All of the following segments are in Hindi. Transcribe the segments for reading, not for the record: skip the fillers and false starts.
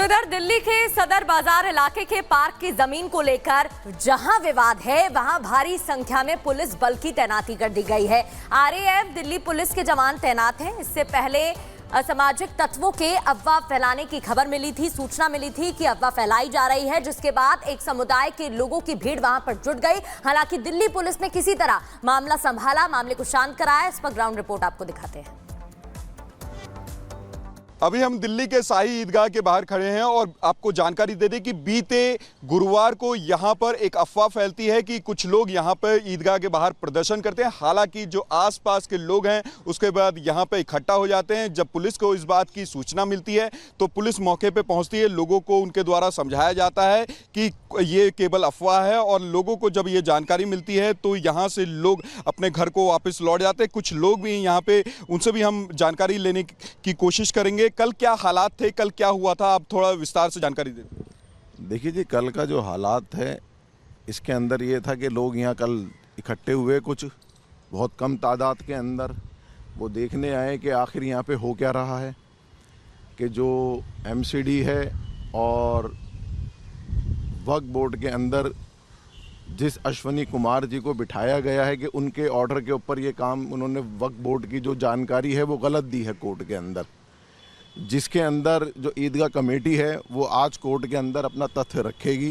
तो इधर दिल्ली के सदर बाजार इलाके के पार्क की जमीन को लेकर जहां विवाद है वहां भारी संख्या में पुलिस बल की तैनाती कर दी गई है। आरएएफ दिल्ली पुलिस के जवान तैनात हैं। इससे पहले असामाजिक तत्वों के अफवाह फैलाने की खबर मिली थी, सूचना मिली थी कि अफवाह फैलाई जा रही है, जिसके बाद एक समुदाय के लोगों की भीड़ वहां पर जुट गई। हालांकि दिल्ली पुलिस ने किसी तरह मामला संभाला, मामले को शांत कराया। इस पर ग्राउंड रिपोर्ट आपको दिखाते हैं। अभी हम दिल्ली के शाही ईदगाह के बाहर खड़े हैं और आपको जानकारी दे दें कि बीते गुरुवार को यहां पर एक अफवाह फैलती है कि कुछ लोग यहां पर ईदगाह के बाहर प्रदर्शन करते हैं। हालांकि जो आसपास के लोग हैं उसके बाद यहां पर इकट्ठा हो जाते हैं। जब पुलिस को इस बात की सूचना मिलती है तो पुलिस मौके पर पहुंचती है। लोगों को उनके द्वारा समझाया जाता है कि ये केवल अफवाह है और लोगों को जब ये जानकारी मिलती है तो यहाँ से लोग अपने घर को वापस लौट जाते हैं। कुछ लोग भी यहाँ पे, उनसे भी हम जानकारी लेने की कोशिश करेंगे। कल क्या हालात थे, कल क्या हुआ था, आप थोड़ा विस्तार से जानकारी दें। देखिए जी, कल का जो हालात है इसके अंदर ये था कि लोग यहाँ कल इकट्ठे हुए, कुछ बहुत कम तादाद के अंदर। वो देखने आए कि आखिर यहाँ पे हो क्या रहा है, कि जो एमसीडी है और वक्फ बोर्ड के अंदर जिस अश्वनी कुमार जी को बिठाया गया है कि उनके ऑर्डर के ऊपर ये काम उन्होंने वक्फ बोर्ड की जो जानकारी है वो गलत दी है कोर्ट के अंदर, जिसके अंदर जो ईदगाह कमेटी है वो आज कोर्ट के अंदर अपना तथ्य रखेगी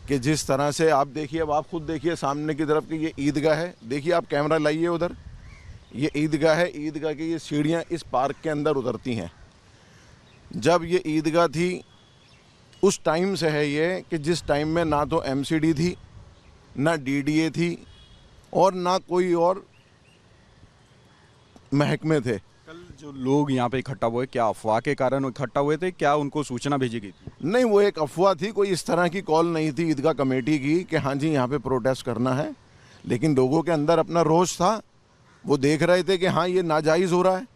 कि जिस तरह से आप देखिए, अब आप खुद देखिए सामने की तरफ कि ये ईदगाह है। देखिए, आप कैमरा लाइए उधर, ये ईदगाह है। ईदगाह की ये सीढ़ियाँ इस पार्क के अंदर उतरती हैं। जब ये ईदगाह थी उस टाइम से है ये कि जिस टाइम में ना तो एमसीडी थी, ना डीडीए थी और ना कोई और महकमे थे। कल जो लोग यहाँ पे इकट्ठा हुए, क्या अफवाह के कारण इकट्ठा हुए थे? क्या उनको सूचना भेजी गई थी? नहीं, वो एक अफवाह थी, कोई इस तरह की कॉल नहीं थी ईदगाह कमेटी की कि हाँ जी यहाँ पे प्रोटेस्ट करना है। लेकिन लोगों के अंदर अपना रोष था, वो देख रहे थे कि हाँ ये नाजायज़ हो रहा है।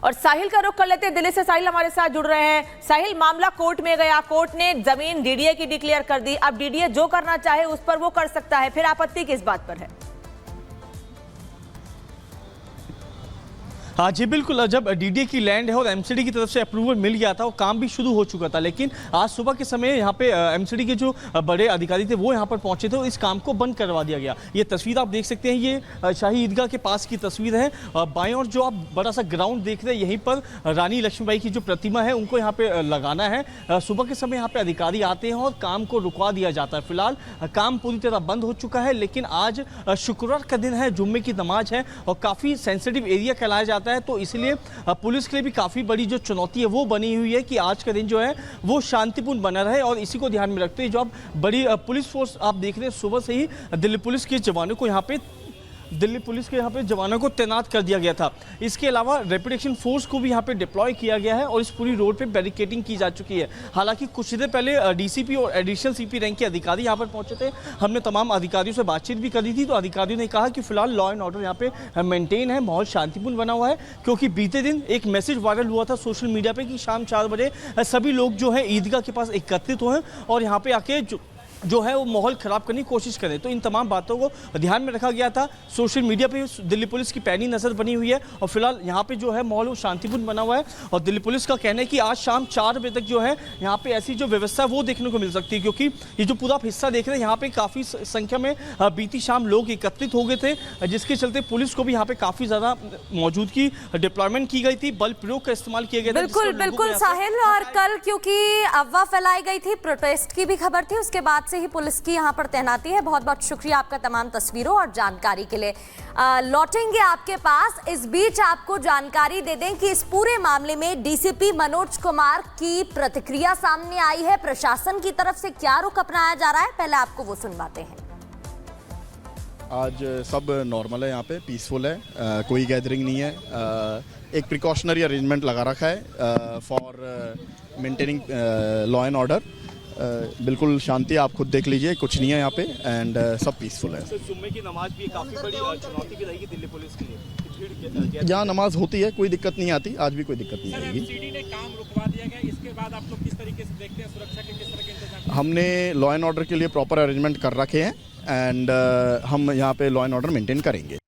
और साहिल का रुख कर लेते हैं। दिल्ली से साहिल हमारे साथ जुड़ रहे हैं। साहिल, मामला कोर्ट में गया, कोर्ट ने जमीन डीडीए की डिक्लेयर कर दी। अब डीडीए जो करना चाहे उस पर वो कर सकता है, फिर आपत्ति किस बात पर है? हाँ जी बिल्कुल, जब डीडीए की लैंड है और एमसीडी की तरफ से अप्रूवल मिल गया था, वो काम भी शुरू हो चुका था। लेकिन आज सुबह के समय यहाँ पे एमसीडी के जो बड़े अधिकारी थे वो यहाँ पर पहुंचे थे और इस काम को बंद करवा दिया गया। ये तस्वीर आप देख सकते हैं, ये शाही ईदगाह के पास की तस्वीर है। बाएं और जो आप बड़ा सा ग्राउंड देख रहे हैं, यहीं पर रानी लक्ष्मीबाई की जो प्रतिमा है उनको यहाँ पे लगाना है। सुबह के समय यहाँ पे अधिकारी आते हैं और काम को रुकवा दिया जाता है। फिलहाल काम पूरी तरह बंद हो चुका है, लेकिन आज शुक्रवार का दिन है, जुम्मे की नमाज है और काफ़ी सेंसिटिव एरिया कहलाया जाता है, तो इसलिए पुलिस के लिए भी काफ़ी बड़ी जो चुनौती है वो बनी हुई है कि आज का दिन जो है वो शांतिपूर्ण बना रहे। और इसी को ध्यान में रखते हुए जो अब बड़ी पुलिस फोर्स आप देख रहे हैं, सुबह से ही दिल्ली पुलिस के जवानों को यहाँ पे जवानों को तैनात कर दिया गया था। इसके अलावा रैपिड एक्शन फोर्स को भी यहाँ पे डिप्लॉय किया गया है और इस पूरी रोड पे बैरिकेडिंग की जा चुकी है। हालांकि कुछ देर पहले डीसीपी और एडिशनल सीपी रैंक के अधिकारी यहाँ पर पहुंचे थे। हमने तमाम अधिकारियों से बातचीत भी करी थी, तो अधिकारियों ने कहा कि फिलहाल लॉ एंड ऑर्डर यहाँ पे मेंटेन है, माहौल शांतिपूर्ण बना हुआ है। क्योंकि बीते दिन एक मैसेज वायरल हुआ था सोशल मीडिया पर कि शाम 4 बजे सभी लोग जो है ईदगाह के पास एकत्रित हुए और यहाँ पे आके जो है वो माहौल ख़राब करने की कोशिश करें। तो इन तमाम बातों को ध्यान में रखा गया था। सोशल मीडिया पे दिल्ली पुलिस की पैनी नज़र बनी हुई है और फिलहाल यहाँ पे जो है माहौल वो शांतिपूर्ण बना हुआ है। और दिल्ली पुलिस का कहना है कि आज शाम 4 बजे तक जो है यहाँ पे ऐसी जो व्यवस्था है वो देखने को मिल सकती है, क्योंकि ये जो पूरा हिस्सा देख रहे हैं यहाँ पे काफ़ी संख्या में बीती शाम लोग एकत्रित हो गए थे, जिसके चलते पुलिस को भी यहाँ पे काफ़ी ज़्यादा मौजूदगी डिप्लॉयमेंट की गई थी, बल प्रयोग का इस्तेमाल किया गया था। बिल्कुल बिल्कुल साहिल, और कल क्योंकि अफवाह फैलाई गई थी, प्रोटेस्ट की भी खबर थी, उसके बाद से ही पुलिस की यहाँ पर तैनाती है। बहुत बहुत शुक्रिया आपका तमाम तस्वीरों और जानकारी के लिए। लौटेंगे आपके पास। इस बीच आपको जानकारी दे दें कि इस पूरे मामले में डीसीपी मनोज कुमार की प्रतिक्रिया सामने आई है। प्रशासन की तरफ से क्या रुख अपनाया जा रहा है, पहले आपको वो सुनवाते हैं। आज सब नॉर्मल है, यहाँ पे पीसफुल है, कोई गैदरिंग नहीं है। एक प्रिकॉशनरी अरेंजमेंट लगा रखा है for maintaining law and order. बिल्कुल शांति, आप खुद देख लीजिए, कुछ नहीं है यहाँ पे एंड सब पीसफुल है। जुम्मे की नमाज भी काफ़ी बड़ी चुनौती भी रहेगी दिल्ली पुलिस के लिए। जहाँ नमाज होती है कोई दिक्कत नहीं आती, आज भी कोई दिक्कत नहीं आएगी। एमसीडी ने काम रुकवा दिया गया, इसके बाद आप लोग किस तरीके से देखते हैं, सुरक्षा के किस तरह के इंतजाम? हमने लॉ एंड ऑर्डर के लिए प्रॉपर अरेंजमेंट कर रखे हैं एंड हम यहाँ पे लॉ एंड ऑर्डर मेंटेन करेंगे।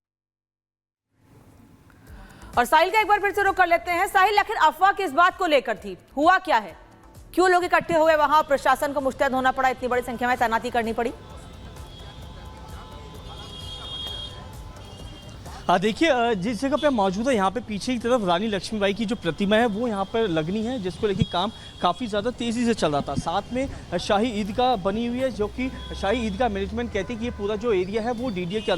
और साहिल का एक बार फिर से रुख कर लेते हैं। साहिल, आखिर अफवाह किस बात को लेकर थी, हुआ क्या है, क्यों लोग इकट्ठे हुए वहां, प्रशासन को मुस्तैद होना पड़ा, इतनी बड़ी संख्या में तैनाती करनी पड़ी? देखिए, जिस जगह पे मौजूद है यहाँ पे पीछे की तरफ रानी लक्ष्मीबाई की जो प्रतिमा है वो यहाँ पर लगनी है, जिसको लेकर काम काफ़ी ज़्यादा तेज़ी से चल रहा था। साथ में शाही ईदगाह बनी हुई है, जो कि शाही ईदगाह मैनेजमेंट कहती है कि ये पूरा जो एरिया है वो डीडीए के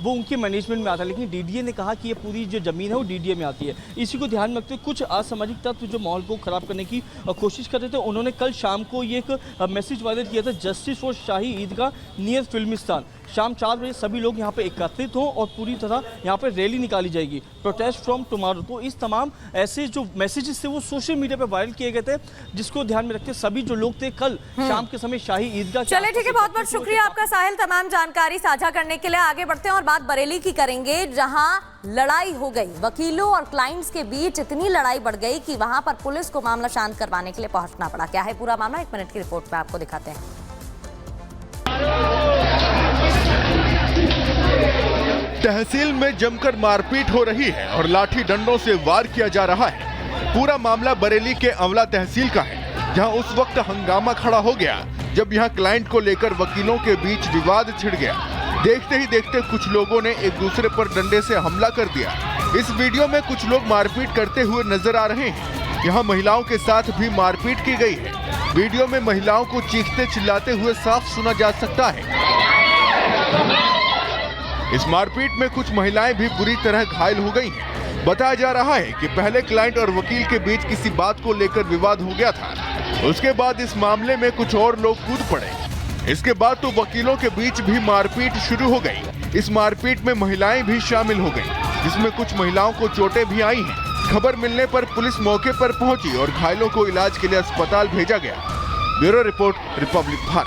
वो उनके मैनेजमेंट में आता है, लेकिन डीडीए ने कहा कि ये पूरी जो ज़मीन है वो डीडीए में आती है। इसी को ध्यान में रखते हुए कुछ असामाजिक तत्व जो माहौल को ख़राब करने की कोशिश कर रहे थे, उन्होंने कल शाम को ये एक मैसेज वायरल किया था, justice for Shahi Idgah near Filmistan. शाम 4 बजे सभी लोग यहाँ पे एकत्रित हों और पूरी तरह यहाँ पे रैली निकाली जाएगी, प्रोटेस्ट फ्रॉम टुमारो। तो इस तमाम ऐसे जो मैसेजेस थे वो सोशल मीडिया पे वायरल किए गए थे, जिसको ध्यान में रखते सभी जो लोग थे कल शाम के समय शाही ईदगाह। चलिए ठीक है, बहुत बहुत शुक्रिया आपका साहिल, तमाम जानकारी साझा करने के लिए। आगे बढ़ते हैं और बात बरेली की करेंगे, जहां लड़ाई हो गई, वकीलों और क्लाइंट्स के बीच इतनी लड़ाई बढ़ गई कि वहां पर पुलिस को मामला शांत करवाने के लिए पहुंचना पड़ा। क्या है पूरा मामला, 1 मिनट की रिपोर्ट में आपको दिखाते हैं। तहसील में जमकर मारपीट हो रही है और लाठी डंडों से वार किया जा रहा है। पूरा मामला बरेली के अमला तहसील का है, जहां उस वक्त हंगामा खड़ा हो गया जब यहां क्लाइंट को लेकर वकीलों के बीच विवाद छिड़ गया। देखते ही देखते कुछ लोगों ने एक दूसरे पर डंडे से हमला कर दिया। इस वीडियो में कुछ लोग मारपीट करते हुए नजर आ रहे हैं। यहाँ महिलाओं के साथ भी मारपीट की गई है। वीडियो में महिलाओं को चीखते चिल्लाते हुए साफ सुना जा सकता है। इस मारपीट में कुछ महिलाएं भी बुरी तरह घायल हो गई हैं। बताया जा रहा है कि पहले क्लाइंट और वकील के बीच किसी बात को लेकर विवाद हो गया था, उसके बाद इस मामले में कुछ और लोग कूद पड़े। इसके बाद तो वकीलों के बीच भी मारपीट शुरू हो गई। इस मारपीट में महिलाएं भी शामिल हो गईं, जिसमें कुछ महिलाओं को चोटें भी आई हैं। खबर मिलने पर पुलिस मौके पर पहुंची और घायलों को इलाज के लिए अस्पताल भेजा गया। Bureau report, Republic Bharat.